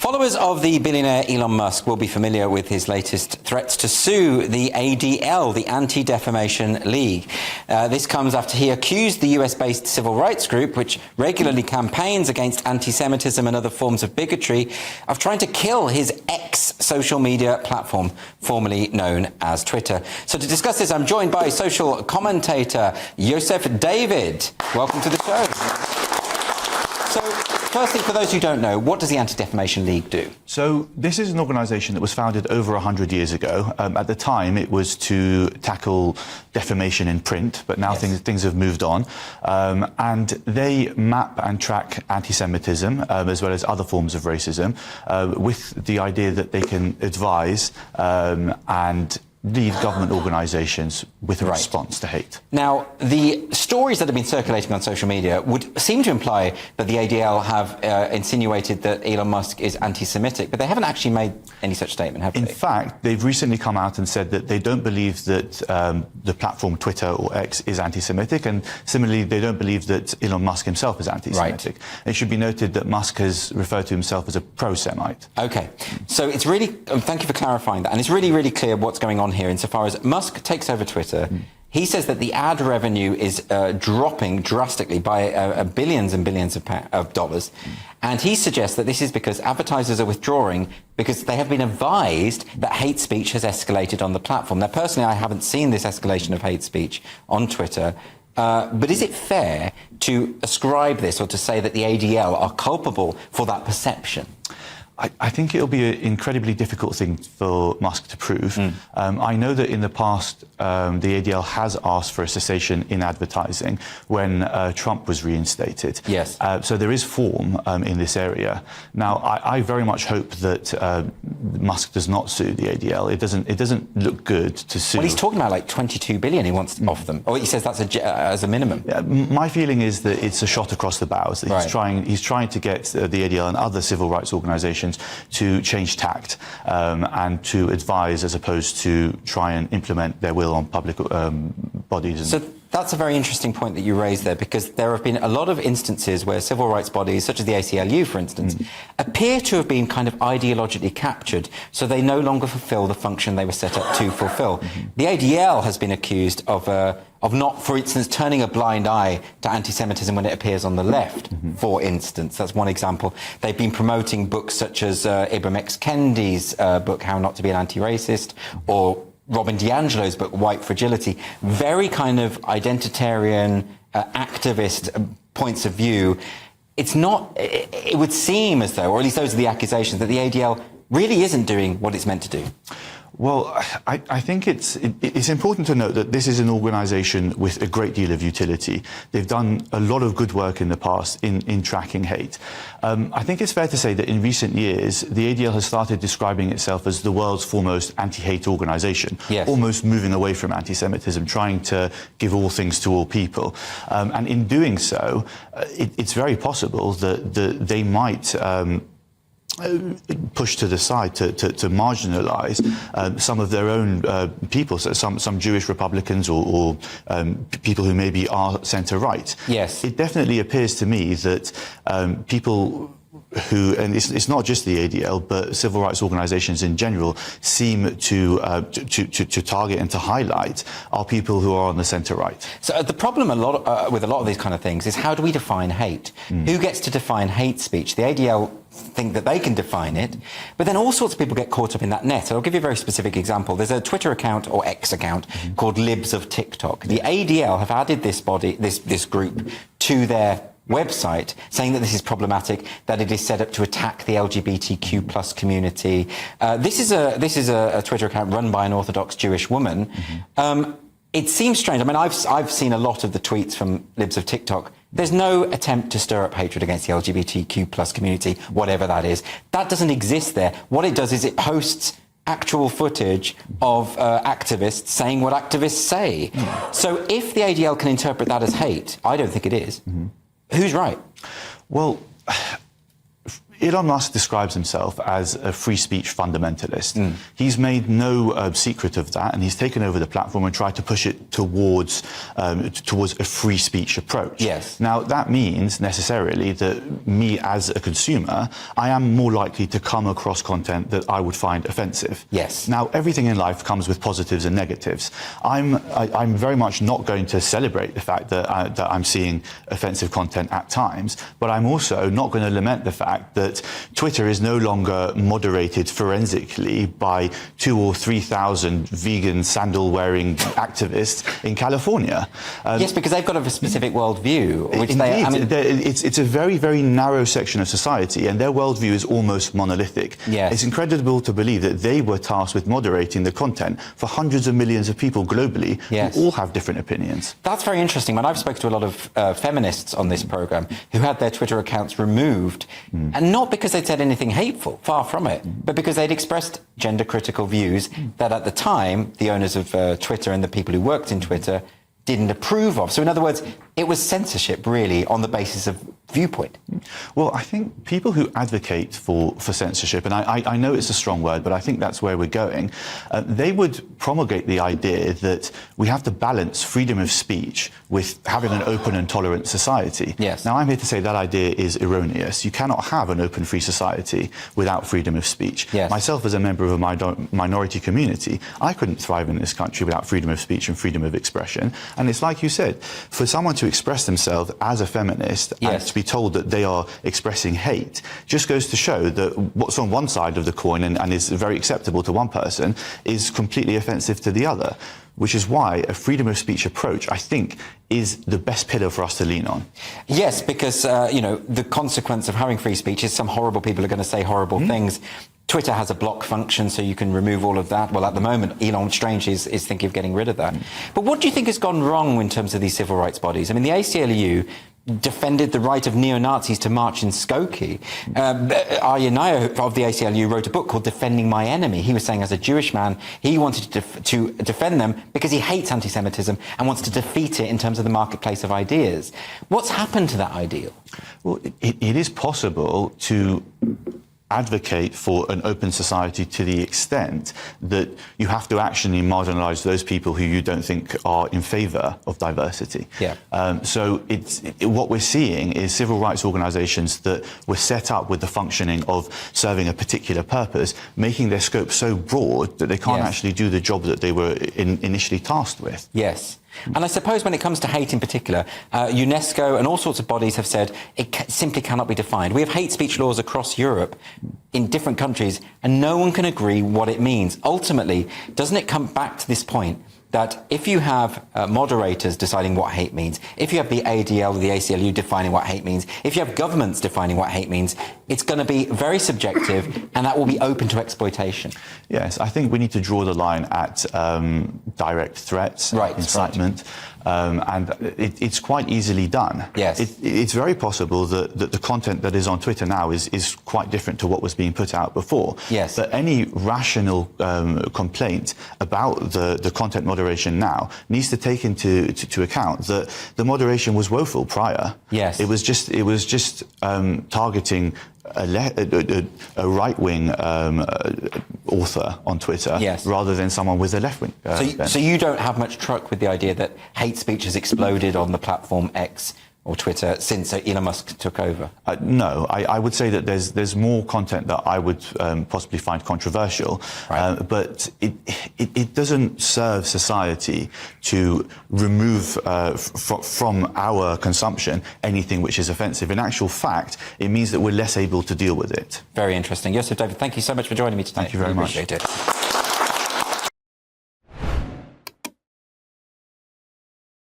Followers of the billionaire Elon Musk will be familiar with his latest threats to sue the ADL, the Anti-Defamation League. This comes after he accused the US-based civil rights group, which regularly campaigns against anti-Semitism and other forms of bigotry, of trying to kill his X social media platform, formerly known as Twitter. So to discuss this, I'm joined by social commentator Yosef David. Welcome to the show. So, firstly, for those who don't know, what does the Anti-Defamation League do? So, this is an organisation that was founded over 100 years ago. At the time, it was to tackle defamation in print, but now things have moved on. And they map and track anti-Semitism, as well as other forms of racism, with the idea that they can advise and lead government organisations with a response to hate. Now, the stories that have been circulating on social media would seem to imply that the ADL have insinuated that Elon Musk is anti-Semitic, but they haven't actually made any such statement, have they? In fact, they've recently come out and said that they don't believe that the platform Twitter or X is anti-Semitic, and similarly, they don't believe that Elon Musk himself is anti-Semitic. Right. It should be noted that Musk has referred to himself as a pro-Semite. Okay, so it's really, thank you for clarifying that, and it's really, really clear what's going on here insofar as Musk takes over Twitter. He says that the ad revenue is dropping drastically by billions and billions of dollars. And he suggests that this is because advertisers are withdrawing because they have been advised that hate speech has escalated on the platform. Now, personally, I haven't seen this escalation of hate speech on Twitter. But is it fair to ascribe this or to say that the ADL are culpable for that perception? I think it'll be an incredibly difficult thing for Musk to prove. I know that in the past, the ADL has asked for a cessation in advertising when Trump was reinstated. Yes. So there is form in this area. Now, I very much hope that Musk does not sue the ADL. It doesn't look good to sue. Well, he's talking about like 22 billion he wants off them. Or he says that's as a minimum. Yeah, my feeling is that it's a shot across the bows. That he's trying to get the ADL and other civil rights organisations to change tact and to advise as opposed to try and implement their will on public bodies. So that's a very interesting point that you raised there, because there have been a lot of instances where civil rights bodies, such as the ACLU, for instance, appear to have been kind of ideologically captured, so they no longer fulfil the function they were set up to fulfil. The ADL has been accused of not, for instance, turning a blind eye to anti-Semitism when it appears on the left, for instance. That's one example. They've been promoting books such as Ibram X. Kendi's book, How Not to Be an Anti-Racist, or Robin DiAngelo's book, White Fragility. Very kind of identitarian, activist points of view. It's not, it would seem as though, or at least those are the accusations, that the ADL really isn't doing what it's meant to do. Well, I think it's important to note that this is an organisation with a great deal of utility. They've done a lot of good work in the past in tracking hate. I think it's fair to say that in recent years, the ADL has started describing itself as the world's foremost anti-hate organisation, almost moving away from anti-Semitism, trying to give all things to all people. And in doing so, it's very possible that they might push to the side to marginalise some of their own people, so some Jewish Republicans or people who maybe are centre-right. Yes. It definitely appears to me that people who, and it's not just the ADL, but civil rights organisations in general, seem to target and to highlight are people who are on the centre-right. So the problem with a lot of these kind of things is, how do we define hate? Who gets to define hate speech? The ADL think that they can define it, but then all sorts of people get caught up in that net. So I'll give you a very specific example. There's a Twitter account or X account called Libs of TikTok. The ADL have added this group to their website, saying that this is problematic, that it is set up to attack the LGBTQ plus community. This is a Twitter account run by an Orthodox Jewish woman. It seems strange. I mean, I've seen a lot of the tweets from Libs of TikTok. There's no attempt to stir up hatred against the LGBTQ plus community, whatever that is. That doesn't exist there. What it does is it posts actual footage of activists saying what activists say. So if the ADL can interpret that as hate, I don't think it is. Who's right? Well, Elon Musk describes himself as a free speech fundamentalist. He's made no secret of that, and he's taken over the platform and tried to push it towards a free speech approach. Yes. Now, that means necessarily that me as a consumer, I am more likely to come across content that I would find offensive. Yes. Now, everything in life comes with positives and negatives. I'm very much not going to celebrate the fact that I'm seeing offensive content at times, but I'm also not going to lament the fact that Twitter is no longer moderated forensically by 2,000 or 3,000 vegan sandal-wearing activists in California. Yes, because they've got a specific worldview. Which indeed, it's a very, very narrow section of society, and their worldview is almost monolithic. Yes. It's incredible to believe that they were tasked with moderating the content for hundreds of millions of people globally who all have different opinions. That's very interesting. When I've spoken to a lot of feminists on this programme who had their Twitter accounts removed, and not because they'd said anything hateful, far from it, but because they'd expressed gender-critical views that at the time the owners of Twitter and the people who worked in Twitter didn't approve of. So in other words, it was censorship really on the basis of viewpoint. Well, I think people who advocate for censorship, and I know it's a strong word, but I think that's where we're going, they would promulgate the idea that we have to balance freedom of speech with having an open and tolerant society. Yes. Now, I'm here to say that idea is erroneous. You cannot have an open, free society without freedom of speech. Yes. Myself, as a member of a minority community, I couldn't thrive in this country without freedom of speech and freedom of expression. And it's like you said, for someone to express themselves as a feminist and to be told that they are expressing hate just goes to show that what's on one side of the coin and is very acceptable to one person is completely offensive to the other, which is why a freedom of speech approach, I think, is the best pillar for us to lean on. Yes, because, the consequence of having free speech is some horrible people are going to say horrible things. Twitter has a block function, so you can remove all of that. Well, at the moment, Elon, strangely, is thinking of getting rid of that. But what do you think has gone wrong in terms of these civil rights bodies? I mean, the ACLU defended the right of neo-Nazis to march in Skokie. Aryanaya of the ACLU wrote a book called Defending My Enemy. He was saying as a Jewish man, he wanted to defend them because he hates anti-Semitism and wants to defeat it in terms of the marketplace of ideas. What's happened to that ideal? Well, it is possible to advocate for an open society to the extent that you have to actually marginalise those people who you don't think are in favour of diversity. So what we're seeing is civil rights organisations that were set up with the functioning of serving a particular purpose, making their scope so broad that they can't actually do the job that they were initially tasked with. Yes. And I suppose when it comes to hate in particular, UNESCO and all sorts of bodies have said it simply cannot be defined. We have hate speech laws across Europe in different countries, and no one can agree what it means. Ultimately, doesn't it come back to this point that if you have moderators deciding what hate means, if you have the ADL or the ACLU defining what hate means, if you have governments defining what hate means, it's going to be very subjective and that will be open to exploitation. Yes, I think we need to draw the line at direct threats, incitement, and it's quite easily done. Yes. It's very possible that the content that is on Twitter now is quite different to what was being put out before. Yes. But any rational complaint about the content moderation now needs to take into account that the moderation was woeful prior. Yes. It was just targeting a right-wing author on Twitter rather than someone with a left-wing So you don't have much truck with the idea that hate speech has exploded on the platform X or Twitter since Elon Musk took over? No, I would say that there's more content that I would possibly find controversial, but it doesn't serve society to remove from our consumption anything which is offensive. In actual fact, it means that we're less able to deal with it. Very interesting. Yosef David, thank you so much for joining me today. Thank you very much. Appreciate it.